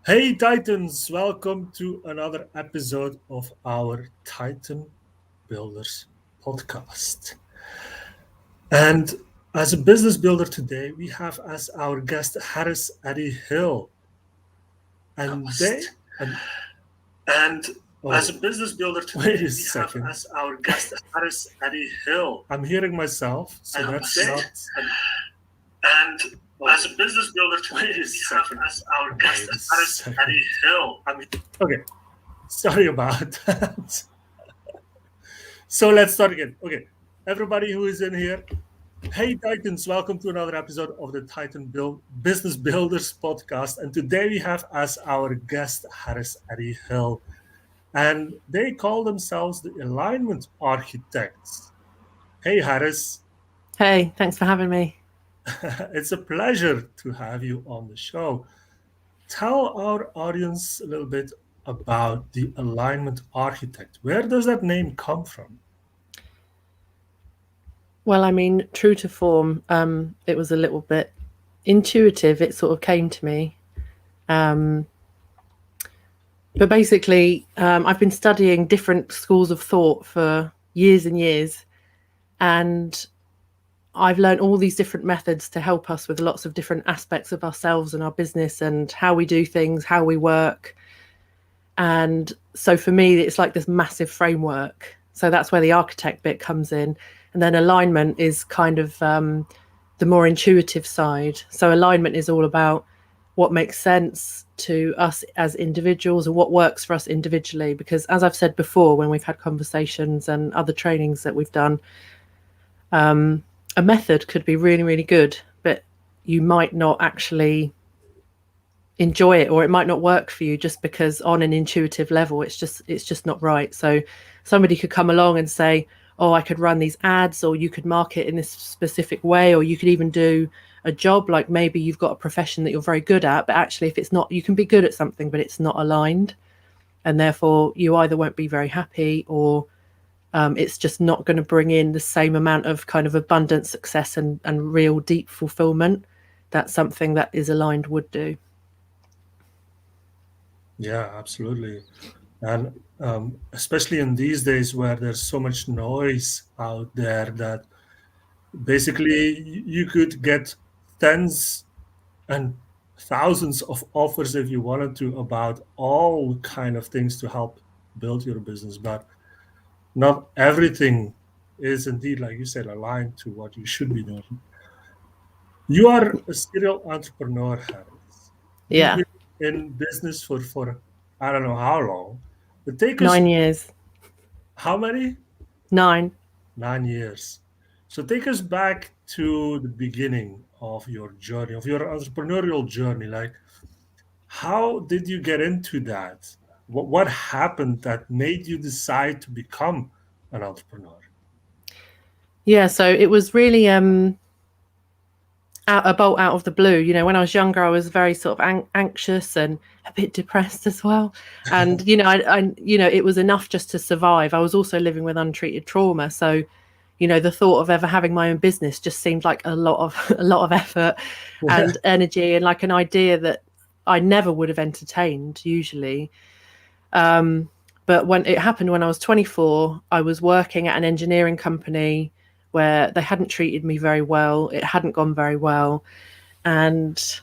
Hey Titans, welcome to another episode of our Titan Builders podcast. And as a business builder today, we have as our guest Harris Eddie Hill. And as a business builder today, we have as our guest Harris Eddie Hill. I'm hearing myself, so that's not. As a business builder today, we have as our guest Harris Eddie Hill. Okay, sorry about that. So let's start again. Okay, everybody who is in here, hey Titans, welcome to another episode of the Business Builders podcast. And today we have as our guest Harris Eddie Hill. And they call themselves the alignment architects. Hey Harris. Hey, thanks for having me. It's a pleasure to have you on the show. Tell our audience a little bit about the alignment architect. Where does that name come from? Well, I mean, true to form, it was a little bit intuitive. It sort of came to me. But basically, I've been studying different schools of thought for years and years. And I've learned all these different methods to help us with lots of different aspects of ourselves and our business and how we do things, how we work. And so for me, it's like this massive framework. So that's where the architect bit comes in. And then alignment is kind of the more intuitive side. So alignment is all about what makes sense to us as individuals and what works for us individually. Because as I've said before, when we've had conversations and other trainings that we've done, a method could be really, really good, but you might not actually enjoy it, or it might not work for you just because on an intuitive level, it's just not right. So somebody could come along and say, oh, I could run these ads, or you could market in this specific way, or you could even do a job, like maybe you've got a profession that you're very good at, but actually if it's not, you can be good at something, but it's not aligned. And therefore you either won't be very happy, or it's just not going to bring in the same amount of kind of abundant success and real deep fulfillment that something that is aligned would do. Yeah, absolutely. And especially in these days where there's so much noise out there that basically you could get tens and thousands of offers if you wanted to about all kind of things to help build your business, but not everything is indeed, like you said, aligned to what you should be doing. You are a serial entrepreneur, Harris. Yeah. You've been in business for I don't know how long. But take us 9 years. how many? 9. 9 years. So take us back to the beginning of your journey, of your entrepreneurial journey. Like, how did you get into that? What happened that made you decide to become an entrepreneur? Yeah, so it was really a bolt out of the blue. You know, when I was younger, I was very sort of anxious and a bit depressed as well. And I it was enough just to survive. I was also living with untreated trauma, so the thought of ever having my own business just seemed like a lot of effort and energy, and like an idea that I never would have entertained usually. But when it happened when I was 24, I was working at an engineering company where they hadn't treated me very well. It hadn't gone very well. And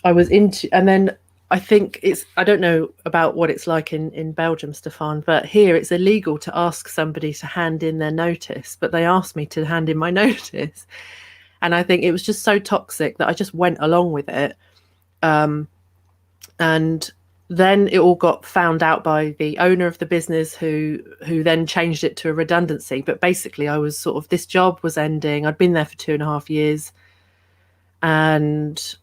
then I think I don't know about what it's like in Belgium, Stefan, but here it's illegal to ask somebody to hand in their notice, but they asked me to hand in my notice. And I think it was just so toxic that I just went along with it. And then it all got found out by the owner of the business who then changed it to a redundancy. But basically I was this job was ending. I'd been there for 2.5 years. And,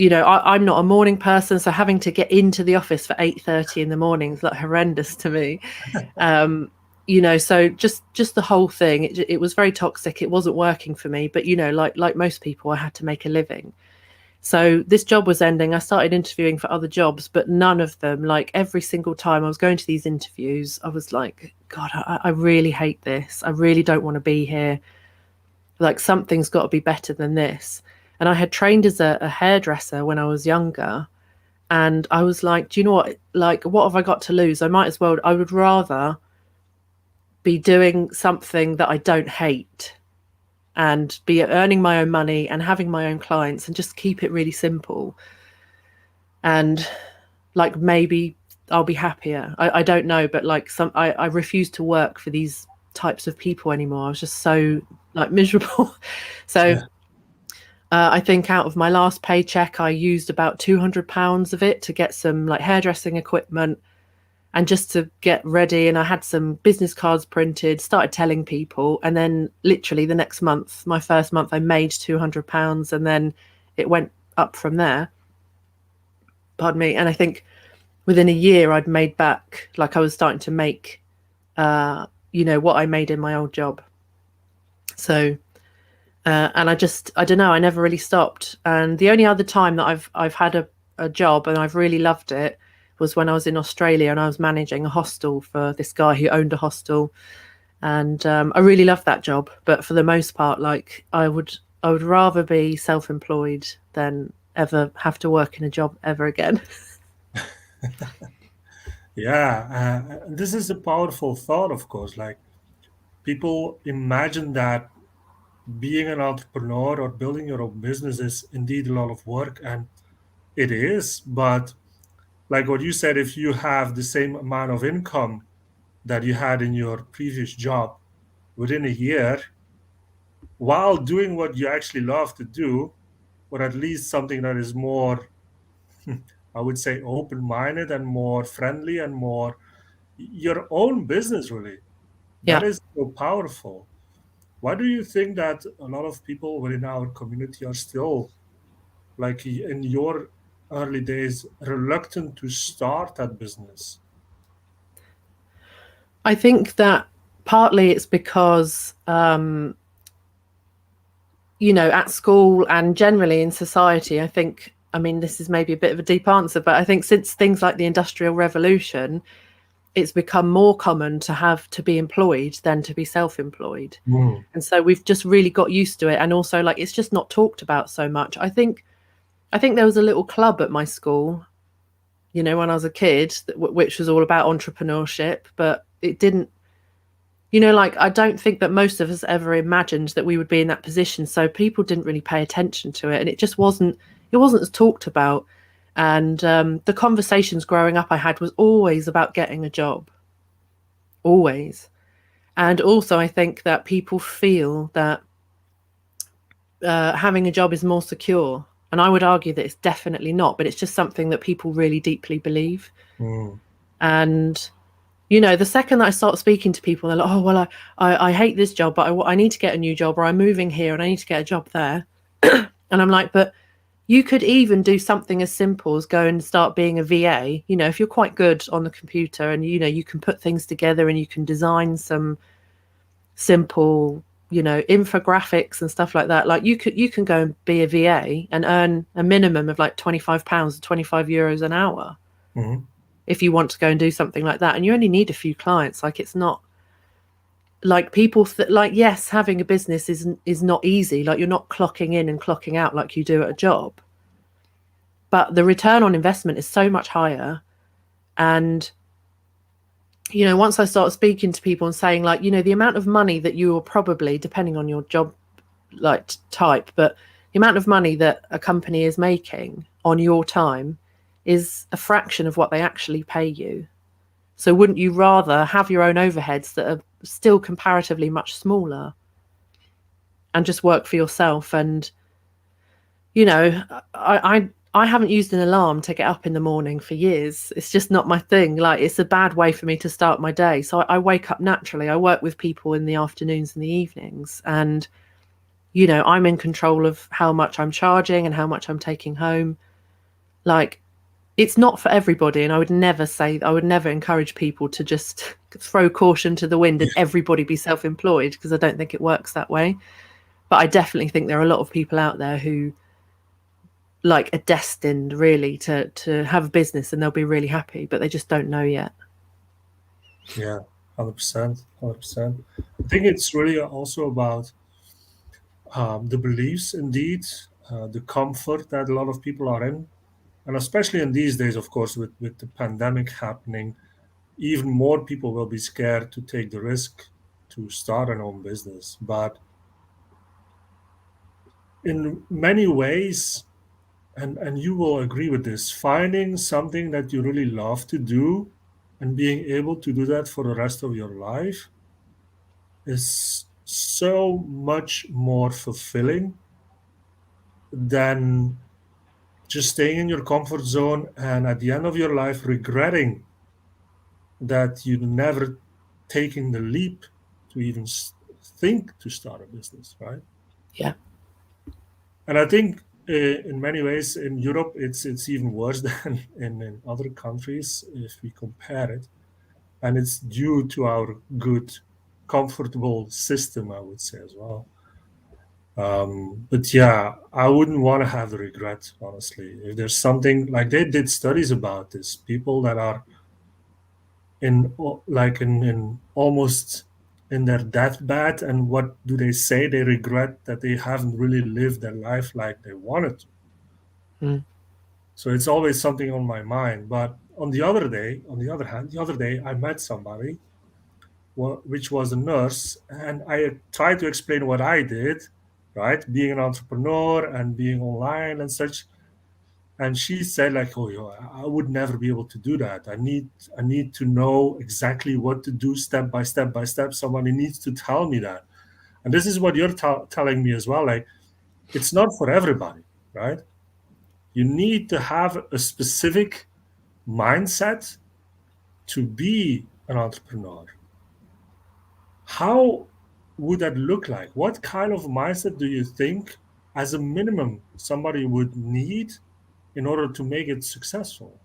I'm not a morning person. So having to get into the office for 8:30 in the morning is like horrendous to me. So just the whole thing, it was very toxic. It wasn't working for me. But, like most people, I had to make a living. So this job was ending. I started interviewing for other jobs, but none of them, like every single time I was going to these interviews, I was like, God, I really hate this. I really don't want to be here. Like something's got to be better than this. And I had trained as a hairdresser when I was younger. And I was like, do you know what? Like, what have I got to lose? I might as well, I would rather be doing something that I don't hate and be earning my own money and having my own clients and just keep it really simple. And like, maybe I'll be happier. I don't know, but like I refuse to work for these types of people anymore. I was just so like miserable. So Yeah. I think out of my last paycheck, I used about £200 of it to get some like hairdressing equipment and just to get ready. And I had some business cards printed, started telling people. And then literally the next month, my first month, I made £200 and then it went up from there. Pardon me. And I think within a year, I'd made back, like I was starting to make, what I made in my old job. So, and I don't know, I never really stopped. And the only other time that I've had a job and I've really loved it was when I was in Australia and I was managing a hostel for this guy who owned a hostel. And I really loved that job. But for the most part, like I would rather be self-employed than ever have to work in a job ever again. Yeah, this is a powerful thought, of course. Like people imagine that being an entrepreneur or building your own business is indeed a lot of work, and it is. But like what you said, if you have the same amount of income that you had in your previous job within a year, while doing what you actually love to do, or at least something that is more, I would say, open minded and more friendly and more your own business, really. That Yeah. is so powerful. Why do you think that a lot of people within our community are still, like in your early days, reluctant to start that business? I think that partly it's because, at school and generally in society, I think, I mean, this is maybe a bit of a deep answer, but I think since things like the Industrial Revolution, it's become more common to have to be employed than to be self-employed. Mm. And so we've just really got used to it. And also like it's just not talked about so much. I think there was a little club at my school, when I was a kid, which was all about entrepreneurship, but it didn't, like I don't think that most of us ever imagined that we would be in that position. So people didn't really pay attention to it, and it wasn't as talked about. And the conversations growing up I had was always about getting a job, always. And also, I think that people feel that having a job is more secure. And I would argue that it's definitely not, but it's just something that people really deeply believe. Mm. And the second that I start speaking to people, they're like, oh, well, I hate this job, but I need to get a new job, or I'm moving here and I need to get a job there. And I'm like, but you could even do something as simple as go and start being a VA. If you're quite good on the computer and, you can put things together and you can design some simple, infographics and stuff like that. Like you can go and be a VA and earn a minimum of like £25 or €25 an hour Mhm. if you want to go and do something like that. And you only need a few clients. Like it's not like people like, yes, having a business is not easy. Like you're not clocking in and clocking out like you do at a job. But the return on investment is so much higher. And once I start speaking to people and saying like, the amount of money that you will probably, depending on your job like type, but the amount of money that a company is making on your time is a fraction of what they actually pay you. So wouldn't you rather have your own overheads that are still comparatively much smaller and just work for yourself? And I haven't used an alarm to get up in the morning for years. It's just not my thing. Like it's a bad way for me to start my day. So I wake up naturally. I work with people in the afternoons and the evenings, and I'm in control of how much I'm charging and how much I'm taking home. Like it's not for everybody, and I would never encourage people to just throw caution to the wind and everybody be self-employed, because I don't think it works that way. But I definitely think there are a lot of people out there who like are destined really to have a business and they'll be really happy, but they just don't know yet. Yeah, 100%, 100%. I think it's really also about the beliefs, indeed, the comfort that a lot of people are in. And especially in these days, of course, with the pandemic happening, even more people will be scared to take the risk to start an own business. But in many ways, and you will agree with this, finding something that you really love to do and being able to do that for the rest of your life is so much more fulfilling than just staying in your comfort zone and at the end of your life regretting that you never taking the leap to even think to start a business, right? Yeah. And I think in many ways in Europe it's even worse than in other countries if we compare it, and it's due to our good, comfortable system, I would say as well. But yeah, I wouldn't want to have the regret, honestly. If there's something like they did studies about this, people that are in almost in their deathbed, and what do they say? They regret that they haven't really lived their life like they wanted to. Mm. So it's always something on my mind. But on the other hand, the other day I met somebody which was a nurse, and I tried to explain what I did, right? Being an entrepreneur and being online and such. And she said, like, "Oh, I would never be able to do that. I need to know exactly what to do step by step by step. Somebody needs to tell me that." And this is what you're telling me as well. Like, it's not for everybody, right? You need to have a specific mindset to be an entrepreneur. How would that look like? What kind of mindset do you think, as a minimum, somebody would need in order to make it successful?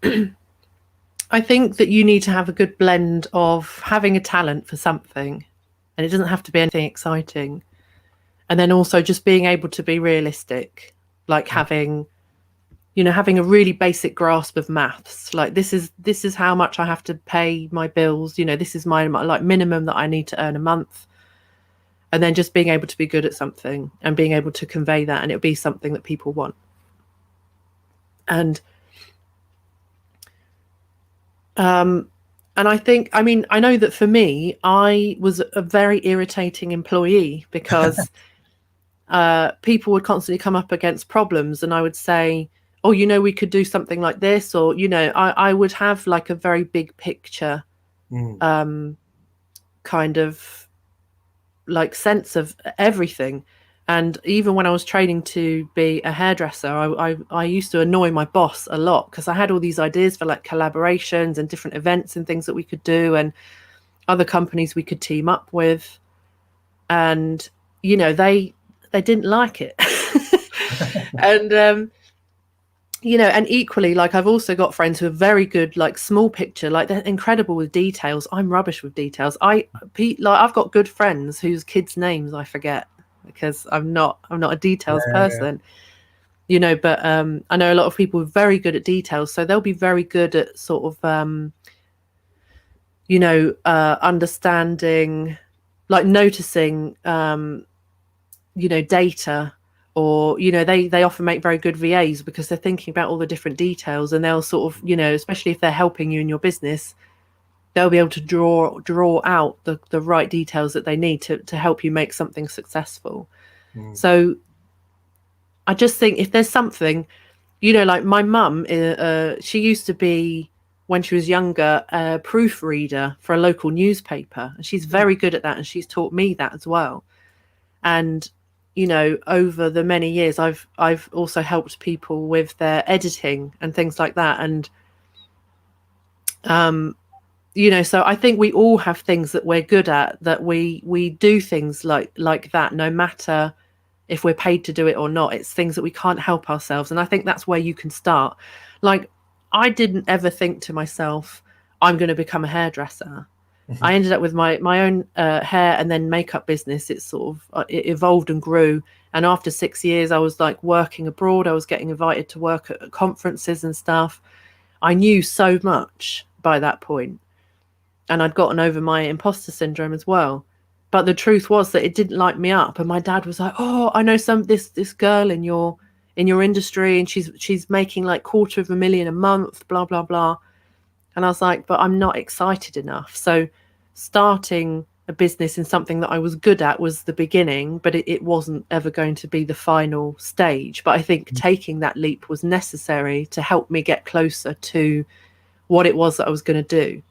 I think that you need to have a good blend of having a talent for something, and it doesn't have to be anything exciting. And then also just being able to be realistic, like having a really basic grasp of maths. Like this is how much I have to pay my bills. This is my like minimum that I need to earn a month. And then just being able to be good at something and being able to convey that, and it'll be something that people want. And I think, I know that for me, I was a very irritating employee because people would constantly come up against problems, and I would say, "Oh, we could do something like this," or I would have like a very big picture, kind of like sense of everything. And even when I was training to be a hairdresser, I used to annoy my boss a lot because I had all these ideas for like collaborations and different events and things that we could do and other companies we could team up with. And, they didn't like it. And, and equally, like I've also got friends who are very good, like small picture, like they're incredible with details. I'm rubbish with details. I've got good friends whose kids' names I forget, because I'm not a details person, but I know a lot of people are very good at details, so they'll be very good at sort of understanding, like noticing data, or they often make very good VAs because they're thinking about all the different details, and they'll sort of especially if they're helping you in your business, they'll be able to draw out the right details that they need to help you make something successful. So I just think if there's something, like my mum, she used to be, when she was younger, a proofreader for a local newspaper, and she's very good at that, and she's taught me that as well. And over the many years, I've also helped people with their editing and things like that. And so I think we all have things that we're good at, that we do things like that, no matter if we're paid to do it or not. It's things that we can't help ourselves. And I think that's where you can start. Like, I didn't ever think to myself, I'm going to become a hairdresser. I ended up with my own hair and then makeup business. It sort of it evolved and grew. And after 6 years, I was like working abroad. I was getting invited to work at conferences and stuff. I knew so much by that point, and I'd gotten over my imposter syndrome as well. But the truth was that it didn't light me up. And my dad was like, "Oh, I know this girl in your in your industry, and she's making like $250,000 a month, blah blah blah. And I was like, but I'm not excited enough. So starting a business in something that I was good at was the beginning, but it wasn't ever going to be the final stage. But I think taking that leap was necessary to help me get closer to what it was that I was going to do.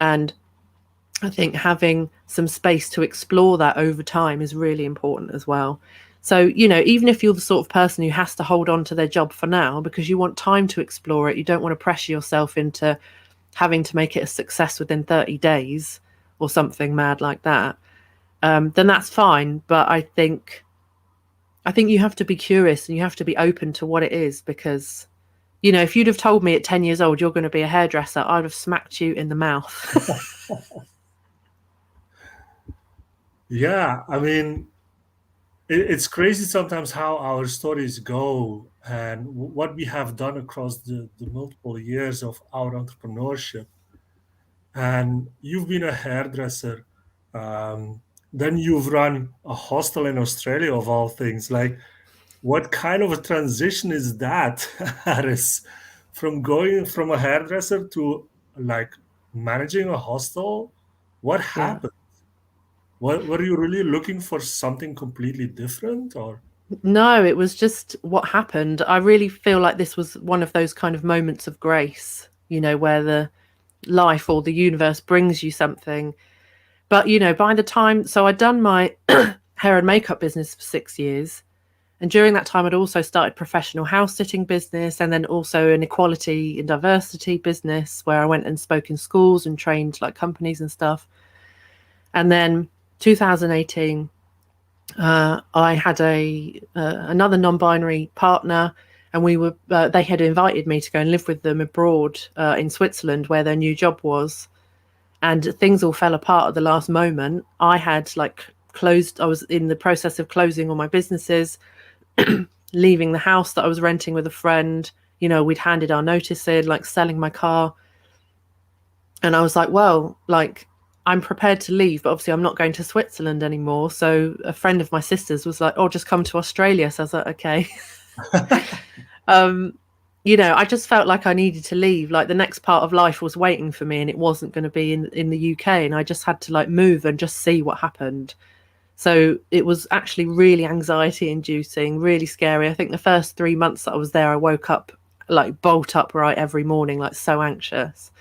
And I think having some space to explore that over time is really important as well. So, you know, even if you're the sort of person who has to hold on to their job for now because you want time to explore it, you don't want to pressure yourself into having to make it a success within 30 days or something mad like that, then that's fine. But I think you have to be curious and you have to be open to what it is, because, you know, if you'd have told me at 10 years old you're going to be a hairdresser, I'd have smacked you in the mouth. Yeah, I mean, it's crazy sometimes how our stories go and what we have done across the multiple years of our entrepreneurship. And you've been a hairdresser, then you've run a hostel in Australia, of all things. Like, what kind of a transition is that, Harris, from going from a hairdresser to like managing a hostel? What Yeah. happened? What, were you really looking for something completely different, or? No, it was just what happened. I really feel like this was one of those kind of moments of grace, you know, where the life or the universe brings you something. But, you know, by the time, so I'd done my hair and makeup business for 6 years. And during that time, I'd also started professional house sitting business, and then also an equality and diversity business where I went and spoke in schools and trained like companies and stuff. And then 2018, I had another non-binary partner, and we were they had invited me to go and live with them abroad in Switzerland, where their new job was. And things all fell apart at the last moment. I had like closed. I was in the process of closing all my businesses, leaving the house that I was renting with a friend. You know, we'd handed our notice in, like selling my car. And I was like, well, like, I'm prepared to leave, but obviously I'm not going to Switzerland anymore. So a friend of my sister's was like, oh, just come to Australia. So I was like, okay. You know, I just felt like I needed to leave. Like the next part of life was waiting for me, and it wasn't going to be in the UK. And I just had to like move and just see what happened. So it was actually really anxiety inducing, really scary. I think the first 3 months that I was there, I woke up like bolt upright every morning, like so anxious.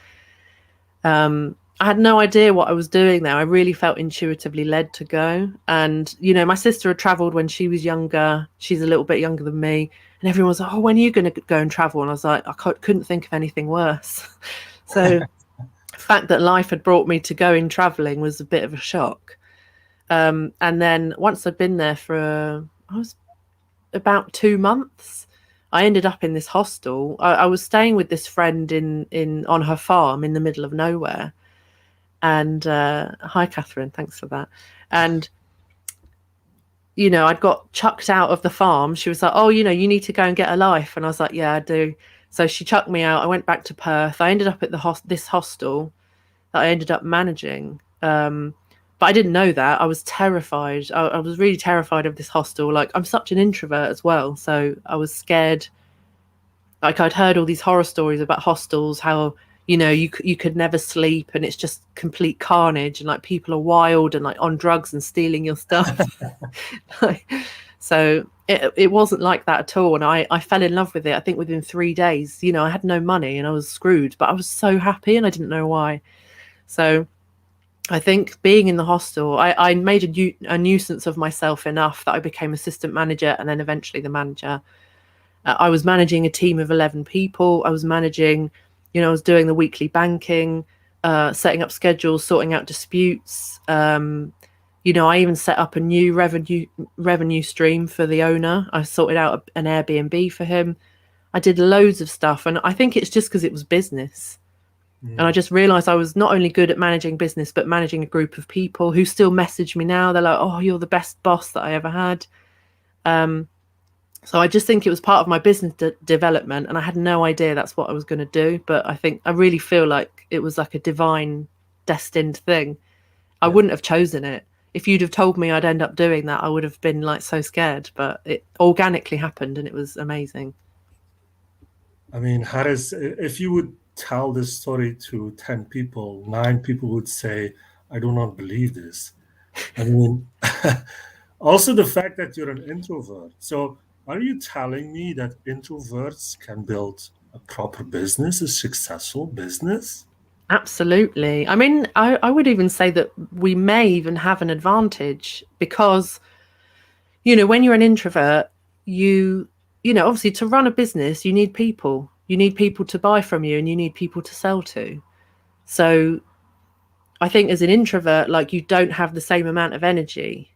I had no idea what I was doing there. I really felt intuitively led to go. And, you know, my sister had traveled when she was younger. She's a little bit younger than me. And everyone was like, oh, when are you going to go and travel? And I was like, I couldn't think of anything worse. So the fact that life had brought me to going traveling was a bit of a shock. And then once I'd been there for, I was about 2 months, I ended up in this hostel. I was staying with this friend in on her farm in the middle of nowhere. And hi, Catherine, thanks for that. And, you know, I'd got chucked out of the farm. She was like, oh, you know, you need to go and get a life. And I was like, yeah, I do. So she chucked me out. I went back to Perth. I ended up at this hostel that I ended up managing. But I didn't know that. I was terrified. I was really terrified of this hostel. Like, I'm such an introvert as well. So I was scared. Like, I'd heard all these horror stories about hostels, how, you know, you could never sleep and it's just complete carnage, and like people are wild and like on drugs and stealing your stuff. So it wasn't like that at all. And I fell in love with it, I think within 3 days. You know, I had no money and I was screwed, but I was so happy and I didn't know why. So I think being in the hostel, I made a nuisance of myself enough that I became assistant manager and then eventually the manager. I was managing a team of 11 people. I was managing, you know, I was doing the weekly banking, setting up schedules, sorting out disputes. You know, I even set up a new revenue stream for the owner. I sorted out an Airbnb for him. I did loads of stuff. And I think it's just because it was business. And I just realized I was not only good at managing business, but managing a group of people who still message me now. They're like, oh, you're the best boss that I ever had. So I just think it was part of my business development, and I had no idea that's what I was going to do. But I really feel like it was like a divine destined thing. I wouldn't have chosen it. if you'd have told me I'd end up doing that, I would have been like so scared, but it organically happened and it was amazing. I mean, Harris, if you would tell this story to 10 people, 9 people would say, I do not believe this. I mean, also the fact that you're an introvert. So, are you telling me that introverts can build a proper business, a successful business? Absolutely. I mean, I would even say that we may even have an advantage because, when you're an introvert, obviously to run a business, you need people. You need people to buy from you and you need people to sell to. So I think as an introvert, like you don't have the same amount of energy.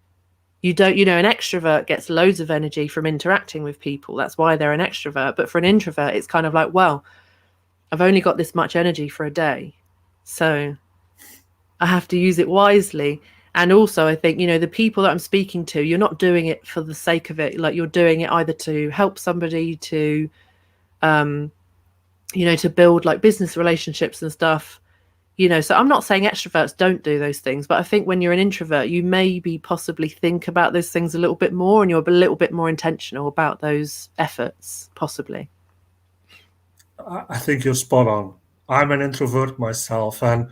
You don't, an extrovert gets loads of energy from interacting with people. That's why they're an extrovert. But for an introvert, it's kind of like, well, I've only got this much energy for a day. So I have to use it wisely. And also, I think, the people that I'm speaking to, you're not doing it for the sake of it. Like you're doing it either to help somebody, to build like business relationships and stuff. So I'm not saying extroverts don't do those things, but I think when you're an introvert, you maybe possibly think about those things a little bit more and you're a little bit more intentional about those efforts, possibly. I think you're spot on. I'm an introvert myself, and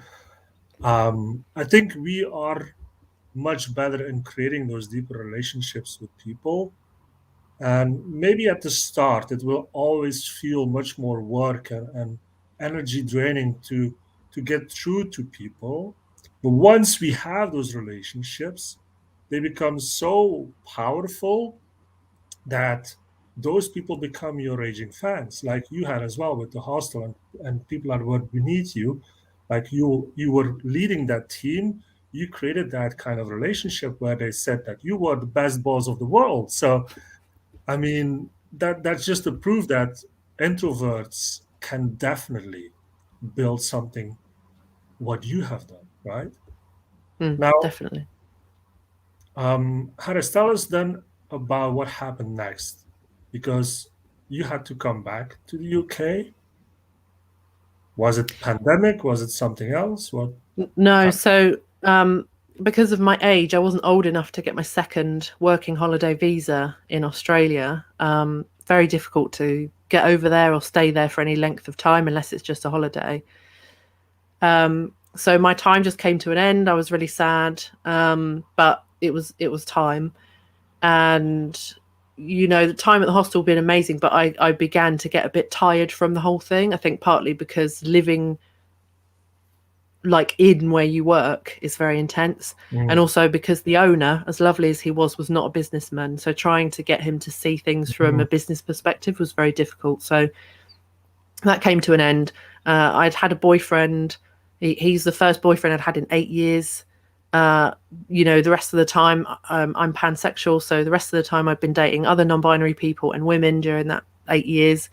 I think we are much better in creating those deeper relationships with people. And maybe at the start, it will always feel much more work and energy draining to get through to people. But once we have those relationships, they become so powerful that those people become your raging fans, like you had as well with the hostel and people that were beneath you. Like you were leading that team, you created that kind of relationship where they said that you were the best boss of the world. So I mean, that's just to prove that introverts can definitely build something what you have done, right? Now, Definitely. Harris, tell us then about what happened next, because you had to come back to the UK. Was it pandemic? Was it something else? What No, happened? so because of my age, I wasn't old enough to get my second working holiday visa in Australia. Very difficult to get over there or stay there for any length of time unless it's just a holiday. So my time just came to an end. I was really sad, but it was time. And the time at the hostel had been amazing, but I began to get a bit tired from the whole thing. I think partly because living like in where you work is very intense, and Mm, also because the owner, as lovely as he was not a businessman, so trying to get him to see things from mm, a business perspective was very difficult. So that came to an end. I'd had a boyfriend. He's the first boyfriend I'd had in 8 years. The rest of the time I'm pansexual, so the rest of the time I've been dating other non-binary people and women during that 8 years.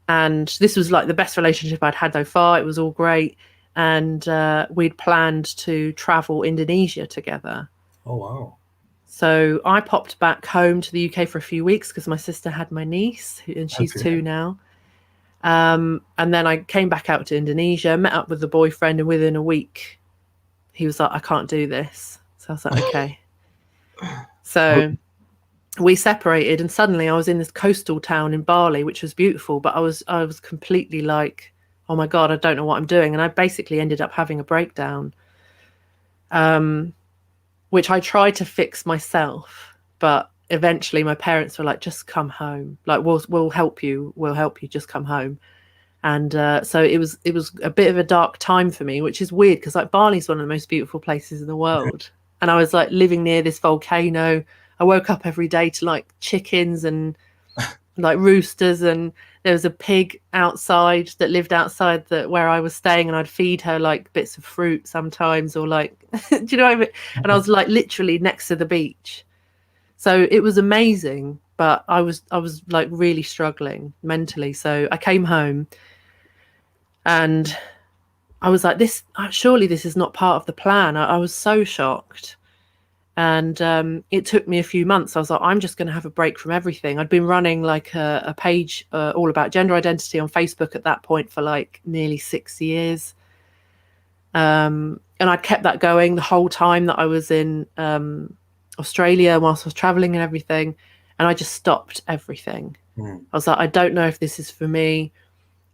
And this was like the best relationship I'd had so far. It was all great. And we'd planned to travel Indonesia together. oh, wow. So I popped back home to the UK for a few weeks because my sister had my niece, and she's Okay. 2 now. And then I came back out to Indonesia, met up with the boyfriend, and within a week, he was like, I can't do this. So I was like, okay. So we separated, and suddenly I was in this coastal town in Bali, which was beautiful, but I was completely like, oh my God, I don't know what I'm doing. And I basically ended up having a breakdown, which I tried to fix myself, but eventually my parents were like, just come home. Like, we'll help you. We'll help you. Just come home. And so it was a bit of a dark time for me, which is weird because like Bali's one of the most beautiful places in the world. And I was like living near this volcano. I woke up every day to like chickens and like roosters, and there was a pig outside that lived outside where I was staying, and I'd feed her like bits of fruit sometimes, or like do you know what I mean? And I was like literally next to the beach. So it was amazing, but I was like really struggling mentally. So I came home and I was like, this surely this is not part of the plan. I was so shocked. And it took me a few months. I was like, I'm just going to have a break from everything. I'd been running like a page all about gender identity on Facebook at that point for like nearly 6 years. And And I kept that going the whole time that I was in Australia, whilst I was traveling and everything. And I just stopped everything. I was like, I don't know if this is for me.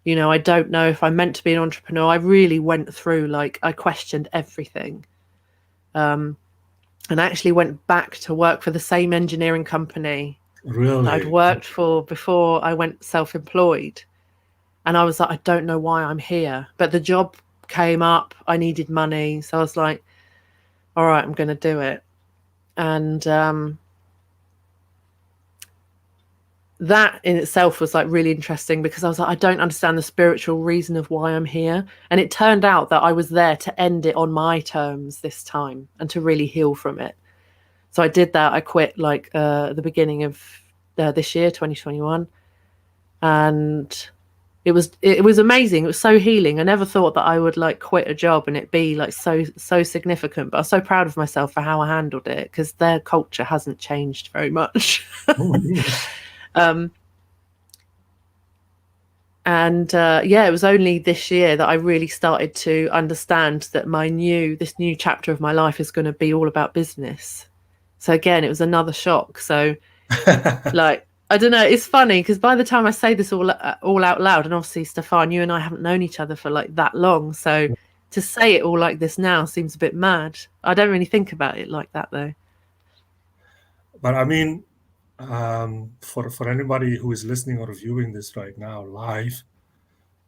You know, I don't know if I'm meant to be an entrepreneur. I really went through, like, I questioned everything. And I actually went back to work for the same engineering company that I'd Really? worked for before I went self-employed. And I was like, I don't know why I'm here. But the job came up. I needed money. So I was like, all right, I'm going to do it. And that in itself was like really interesting, because I was like, I don't understand the spiritual reason of why I'm here. And it turned out that I was there to end it on my terms this time and to really heal from it. So I did that. I quit like at the beginning of this year, 2021. And it was amazing. It was so healing. I never thought that I would like quit a job and it be like so significant, but I was so proud of myself for how I handled it, because their culture hasn't changed very much. Yeah, it was only this year that I really started to understand that this new chapter of my life is going to be all about business. So again, it was another shock. So like, I don't know, it's funny because by the time I say this all out loud, and obviously Stefan, you and I haven't known each other for like that long, so to say it all like this now seems a bit mad. I don't really think about it like that though. But I mean, for anybody who is listening or viewing this right now live,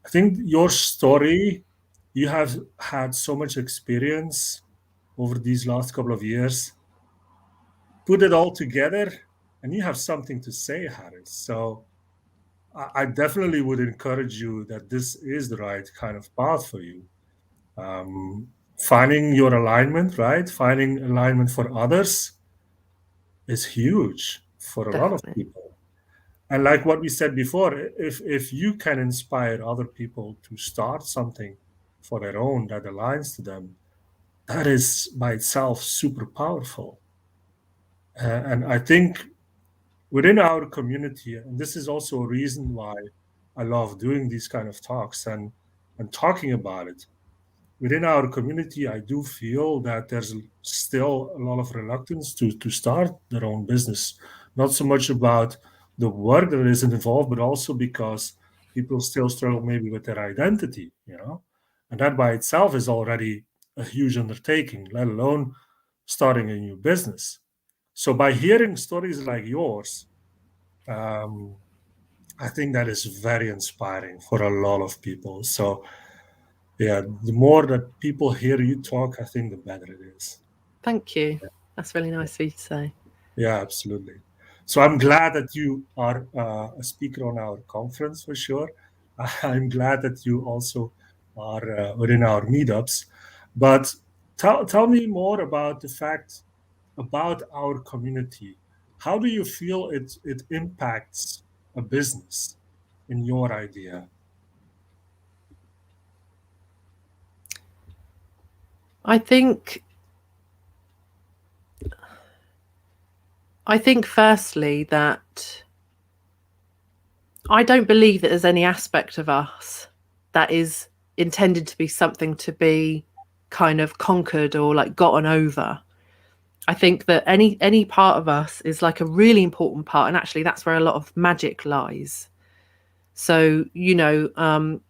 I think your story, you have had so much experience over these last couple of years. Put it all together, and you have something to say, Harris. So I definitely would encourage you that this is the right kind of path for you. Finding your alignment, right? Finding alignment for others is huge for a lot of Definitely. people. And like what we said before, if you can inspire other people to start something for their own that aligns to them, that is by itself super powerful. And I think within our community, and this is also a reason why I love doing these kind of talks and talking about it. Within our community, I do feel that there's still a lot of reluctance to start their own business. Not so much about the work that is involved, but also because people still struggle maybe with their identity, you know? And that by itself is already a huge undertaking, let alone starting a new business. So by hearing stories like yours, um, I think that is very inspiring for a lot of people. So yeah, the more that people hear you talk, I think the better it is. Thank you. That's really Yeah, nice for you to say. yeah, absolutely. So I'm glad that you are a speaker on our conference for sure. I'm glad that you also are within our meetups. But tell me more about the fact about our community. How do you feel it impacts a business in your idea? I think firstly that I don't believe that there's any aspect of us that is intended to be something to be kind of conquered or like gotten over. I think that any part of us is like a really important part, and actually that's where a lot of magic lies. So, you know,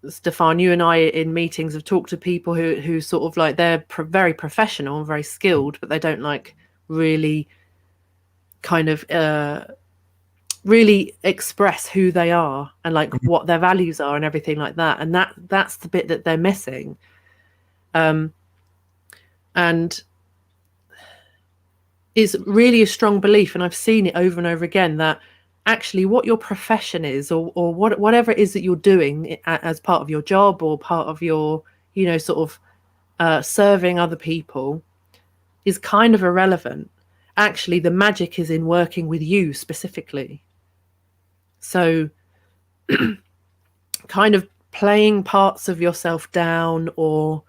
Stefan, you and I in meetings have talked to people who sort of like they're very professional and very skilled, but they don't like really kind of really express who they are and like what their values are and everything like that. And that's the bit that they're missing. And it's really a strong belief, and I've seen it over and over again, that actually what your profession is, or whatever it is that you're doing as part of your job or part of your, you know, sort of serving other people, is kind of irrelevant. Actually, the magic is in working with you specifically. So kind of playing parts of yourself down, or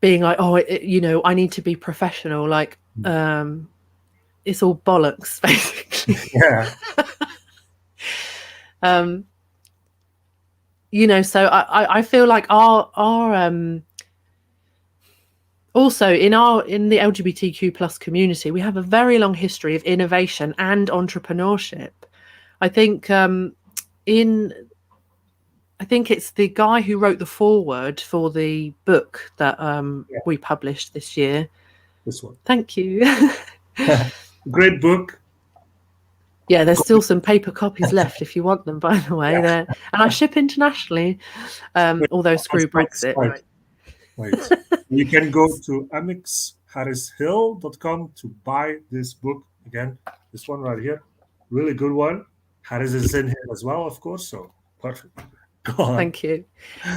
being like, oh, you know, I need to be professional, like it's all bollocks basically. Yeah. You know, so I feel like our Also, in the LGBTQ plus community, we have a very long history of innovation and entrepreneurship. I think I think it's the guy who wrote the foreword for the book that Yeah, we published this year. this one. Thank you. Great book. Yeah, there's still some paper copies left if you want them, by the way. Yeah. There, and I ship internationally, Wait, although I screw saw the Brexit. site. Wait. You can go to amixharrishill.com to buy this book again. This one right here. Really good one. Harris is in here as well, of course. So perfect. Go on. Thank you.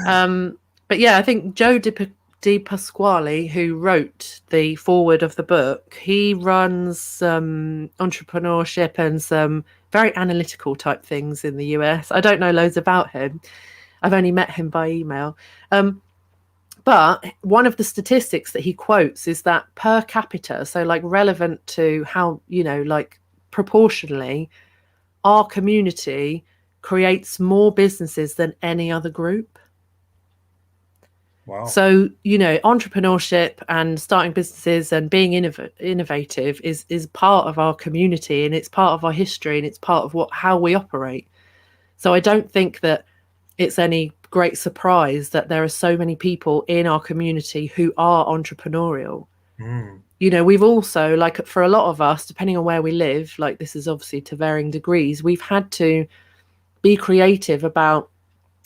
But yeah, I think Joe Di Pasquale, who wrote the foreword of the book, he runs entrepreneurship and some very analytical type things in the US. I don't know loads about him. I've only met him by email. But one of the statistics that he quotes is that per capita, so like relevant to how, like proportionally, our community creates more businesses than any other group. Wow. So, entrepreneurship and starting businesses and being innovative is part of our community, and it's part of our history, and it's part of how we operate. So I don't think that it's any great surprise that there are so many people in our community who are entrepreneurial. We've also, like, for a lot of us, depending on where we live, like, this is obviously to varying degrees, we've had to be creative about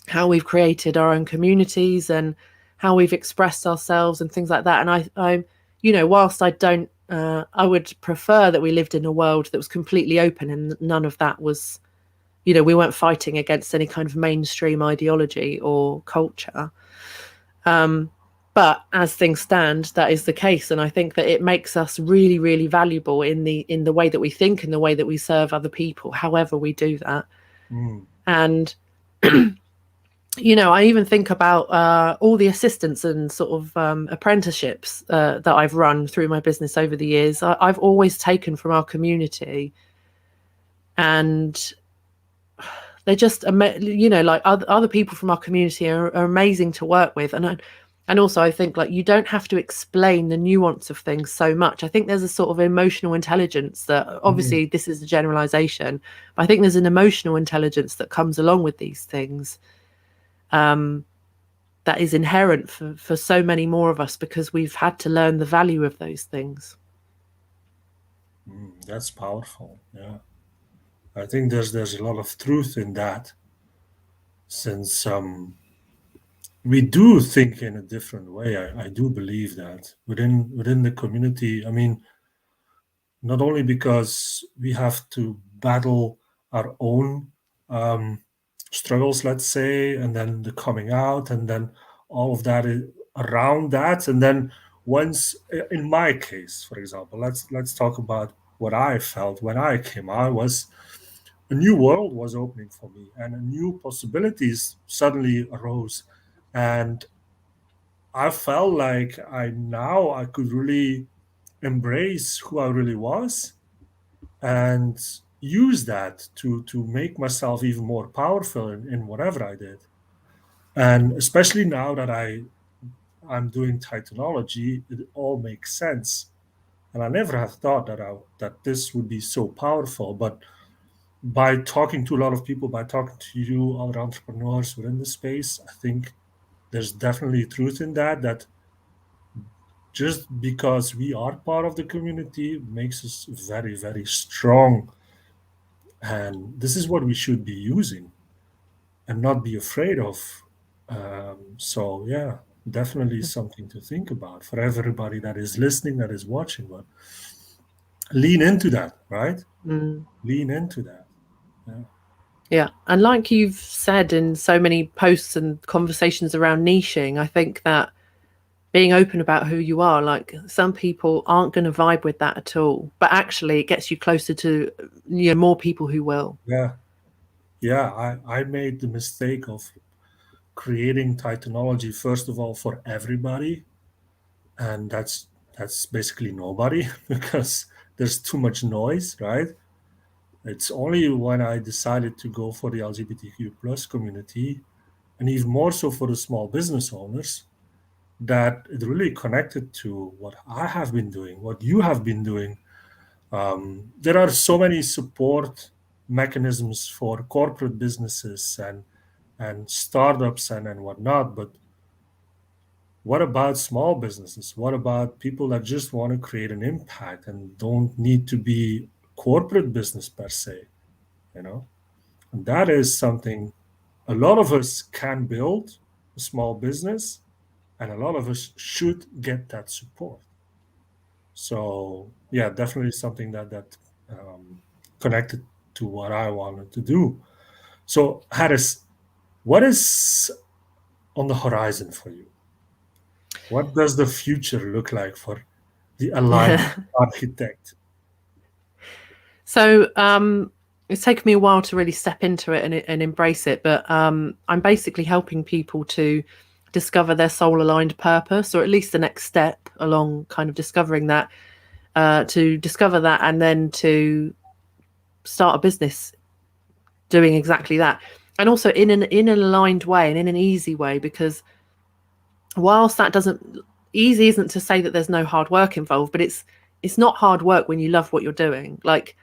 how we've created our own communities and how we've expressed ourselves and things like that. And I whilst I don't, I would prefer that we lived in a world that was completely open and none of that was, we weren't fighting against any kind of mainstream ideology or culture. But as things stand, that is the case. And I think that it makes us really, really valuable in the way that we think and the way that we serve other people, however we do that. And, I even think about all the assistants and sort of apprenticeships that I've run through my business over the years. I've always taken from our community, and they're just, like other people from our community are amazing to work with. And also I think, like, you don't have to explain the nuance of things so much. I think there's a sort of emotional intelligence that, obviously this is a generalization, but I think there's an emotional intelligence that comes along with these things that is inherent for so many more of us because we've had to learn the value of those things. That's powerful. Yeah. I think there's a lot of truth in that, since we do think in a different way. I do believe that within the community. I mean, not only because we have to battle our own struggles, let's say, and then the coming out, and then all of that is around that, and then once, in my case, for example, let's talk about what I felt when I came out. Was a new world was opening for me, and new possibilities suddenly arose, and I felt like I could really embrace who I really was and use that to make myself even more powerful in whatever I did. And especially now that I'm doing Titanology, it all makes sense. And I never have thought that this would be so powerful. But by talking to a lot of people, by talking to you, other entrepreneurs within the space, I think there's definitely truth in that. That just because we are part of the community makes us very, very strong. And this is what we should be using and not be afraid of. So, yeah, definitely something to think about for everybody that is listening, that is watching. But lean into that, right? Lean into that. Yeah. Yeah. And like you've said in so many posts and conversations around niching, I think that being open about who you are, like, some people aren't going to vibe with that at all, but actually it gets you closer to more people who will. Yeah. Yeah. I made the mistake of creating Titanology, first of all, for everybody. And that's basically nobody because there's too much noise, right? It's only when I decided to go for the LGBTQ plus community, and even more so for the small business owners, that it really connected to what I have been doing, what you have been doing. There are so many support mechanisms for corporate businesses and startups and whatnot, but what about small businesses? What about people that just want to create an impact and don't need to be corporate business per se, you know? And that is something a lot of us can build a small business, and a lot of us should get that support. So yeah, definitely something that connected to what I wanted to do. So Harris, what is on the horizon for you? What does the future look like for the aligned architect? So it's taken me a while to really step into it and embrace it, but I'm basically helping people to discover their soul aligned purpose, or at least the next step along kind of discovering that, to discover that and then to start a business doing exactly that, and also in an aligned way and in an easy way, because whilst that doesn't, easy isn't to say that there's no hard work involved, but it's not hard work when you love what you're doing. Like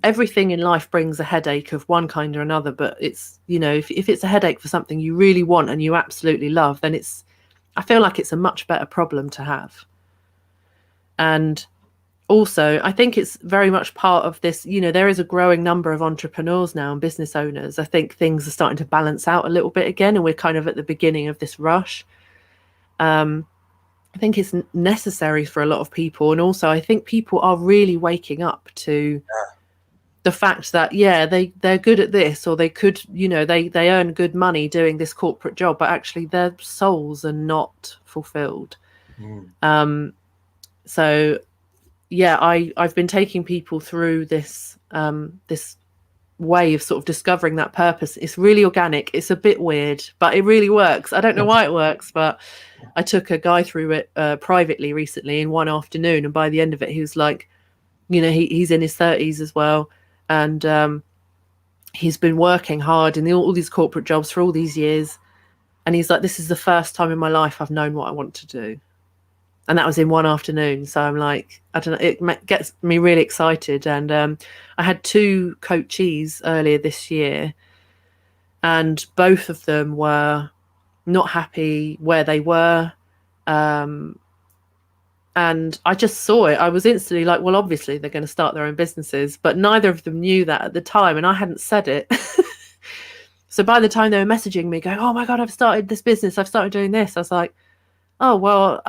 everything in life brings a headache of one kind or another, but it's, you know, if it's a headache for something you really want and you absolutely love, then I feel like it's a much better problem to have. And also, I think it's very much part of this, you know, there is a growing number of entrepreneurs now and business owners. I think things are starting to balance out a little bit again, and we're kind of at the beginning of this rush. I think it's necessary for a lot of people. And also, I think people are really waking up to the fact that, yeah, they're good at this, or they could, you know, they earn good money doing this corporate job, but actually their souls are not fulfilled. So yeah, I've been taking people through this this way of sort of discovering that purpose. It's really organic. It's a bit weird, but it really works. I don't know why it works, but I took a guy through it privately recently in one afternoon, and by the end of it, he was like, you know, he's in his 30s as well, and he's been working hard in all these corporate jobs for all these years, and he's like, this is the first time in my life I've known what I want to do. And that was in one afternoon. So I'm like, I don't know, it gets me really excited. And I had 2 coachees earlier this year, and both of them were not happy where they were. And I just saw it. I was instantly like, well, obviously they're going to start their own businesses, but neither of them knew that at the time, and I hadn't said it. So by the time they were messaging me going, oh my God, I've started this business, I've started doing this, I was like, oh, well,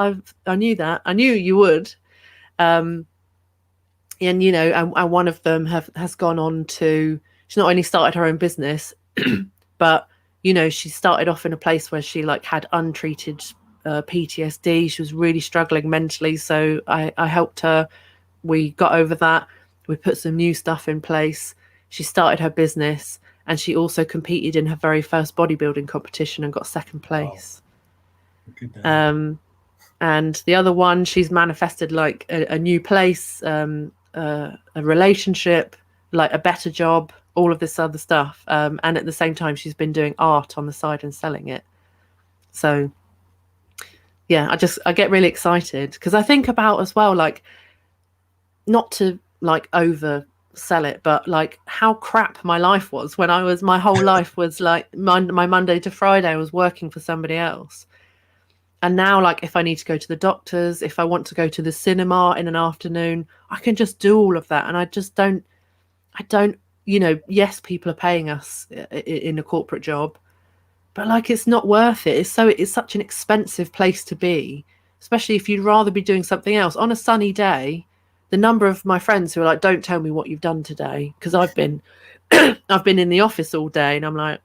I knew that. I knew you would. And, you know, and one of them has gone on to, she not only started her own business, but, you know, she started off in a place where she like had untreated PTSD. She was really struggling mentally. So I helped her. We got over that. We put some new stuff in place. She started her business, and she also competed in her very first bodybuilding competition and got second place. Wow. And the other one, she's manifested like a new place, a relationship, like a better job, all of this other stuff. And at the same time, she's been doing art on the side and selling it. So yeah, I get really excited because I think about as well, like, not to like over sell it, but like how crap my life was when my whole life was like my Monday to Friday I was working for somebody else. And now, like, if I need to go to the doctors, if I want to go to the cinema in an afternoon, I can just do all of that. And I don't, you know, yes, people are paying us in a corporate job, but like, it's not worth it. It's such an expensive place to be, especially if you'd rather be doing something else. On a sunny day, the number of my friends who are like, don't tell me what you've done today, because I've been in the office all day, and I'm like,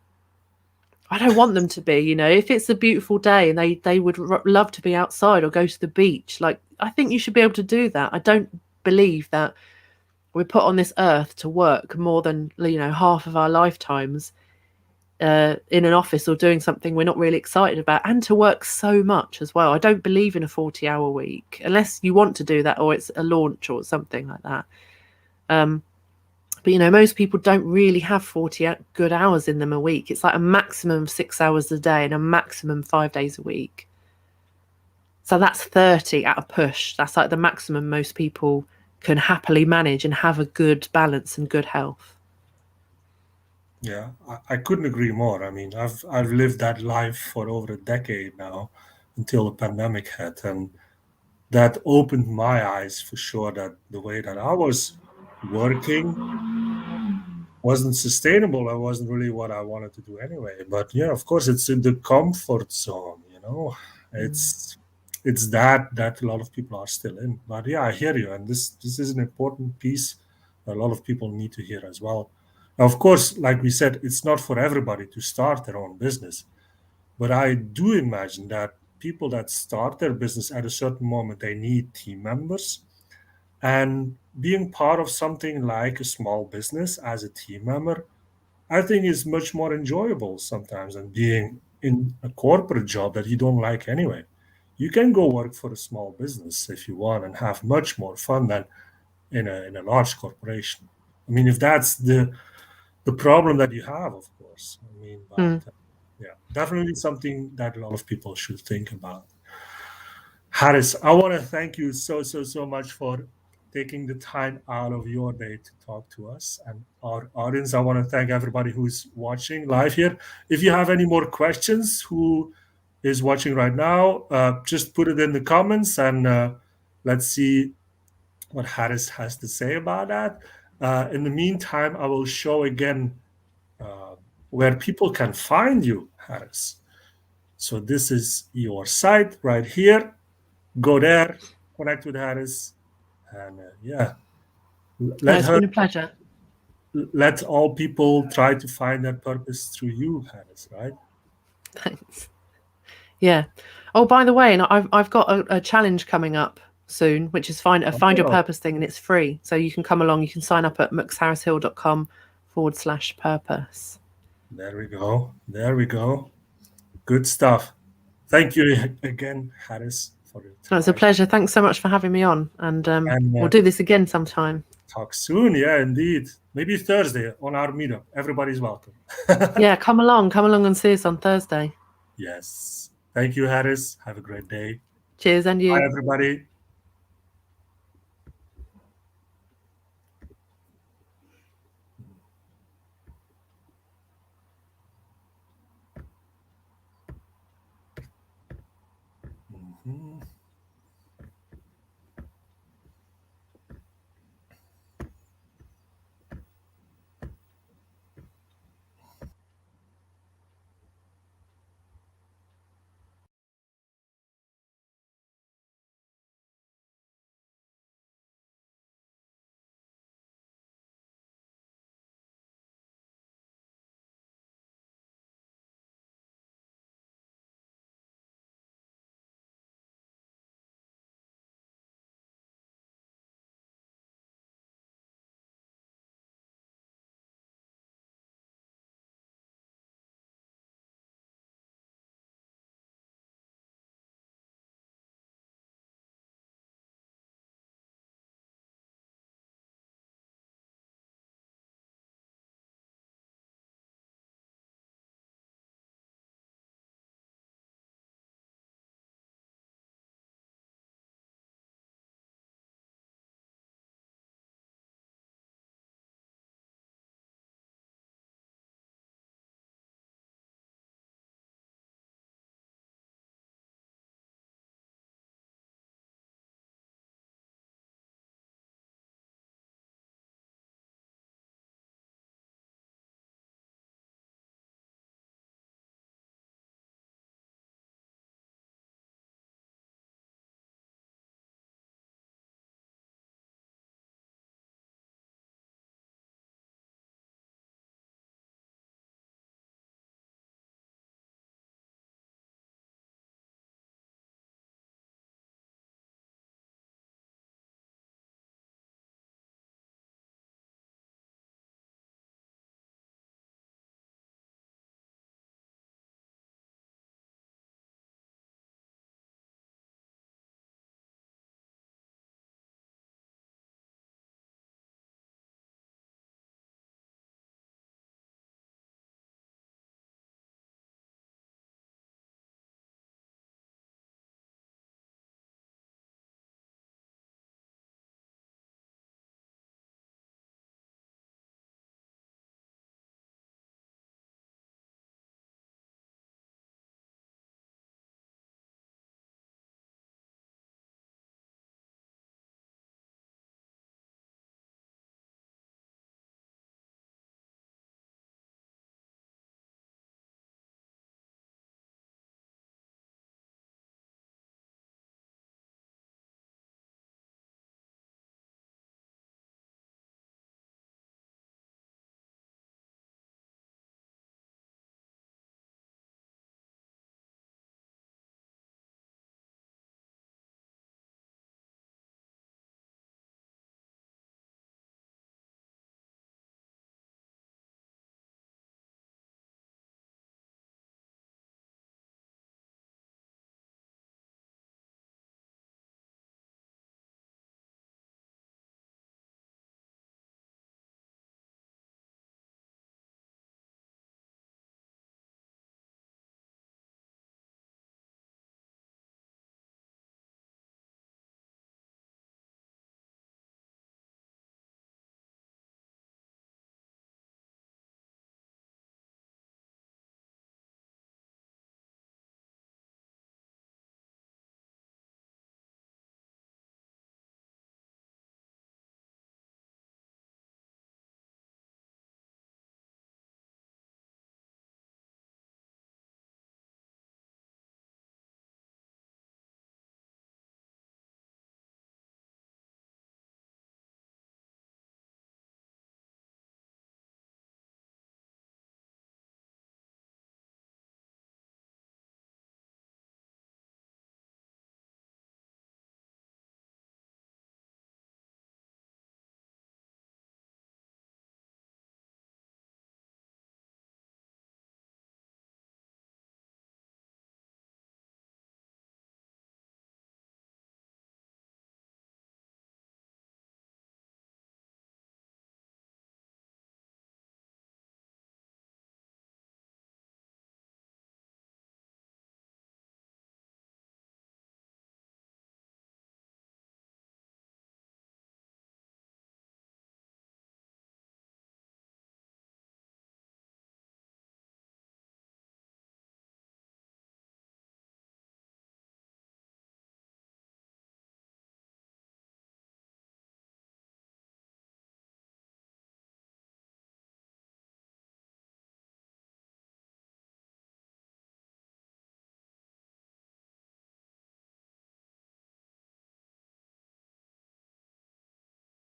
I don't want them to be, you know, if it's a beautiful day and they would love to be outside or go to the beach, like, I think you should be able to do that. I don't believe that we're put on this earth to work more than, you know, half of our lifetimes in an office or doing something we're not really excited about, and to work so much as well. I don't believe in a 40-hour week unless you want to do that, or it's a launch or something like that. But, you know, most people don't really have 40 good hours in them a week. It's like a maximum of 6 hours a day and a maximum 5 days a week. So that's 30 at a push. That's like the maximum most people can happily manage and have a good balance and good health. Yeah, I couldn't agree more. I mean, I've lived that life for over a decade now until the pandemic hit, and that opened my eyes for sure that the way that I was working wasn't sustainable. It wasn't really what I wanted to do anyway. But yeah, of course, it's in the comfort zone, you know. It's that a lot of people are still in. But yeah, I hear you, and this is an important piece that a lot of people need to hear as well. Now, of course, like we said, it's not for everybody to start their own business, but I do imagine that people that start their business at a certain moment they need team members, and being part of something like a small business as a team member, I think is much more enjoyable sometimes than being in a corporate job that you don't like anyway. You can go work for a small business if you want and have much more fun than in a large corporation. I mean, if that's the problem that you have, of course. I mean, but Mm. yeah, definitely something that a lot of people should think about. Harris, I want to thank you so much for taking the time out of your day to talk to us and our audience. I want to thank everybody who's watching live here. If you have any more questions, who is watching right now, just put it in the comments and let's see what Harris has to say about that. In the meantime, I will show again uh, where people can find you, Harris. So this is your site right here. Go there, connect with Harris, and yeah, let It's her, been a pleasure. let all people try to find their purpose through you, Harris. Right? Thanks. Yeah. Oh, by the way, and I've got a challenge coming up soon, which is find your Oh, purpose thing, and it's free. So you can come along. You can sign up at mooksharrishill.com/purpose. there we go. There we go. Good stuff. Thank you again, Harris, for your It's a time. pleasure. Thanks so much for having me on, and And we'll do this again sometime. talk soon. Yeah, indeed. Maybe Thursday on our meetup. Everybody's welcome. Yeah, come along and see us on Thursday. Yes. Thank you, Harris. Have a great day. Cheers, and Bye, you. everybody.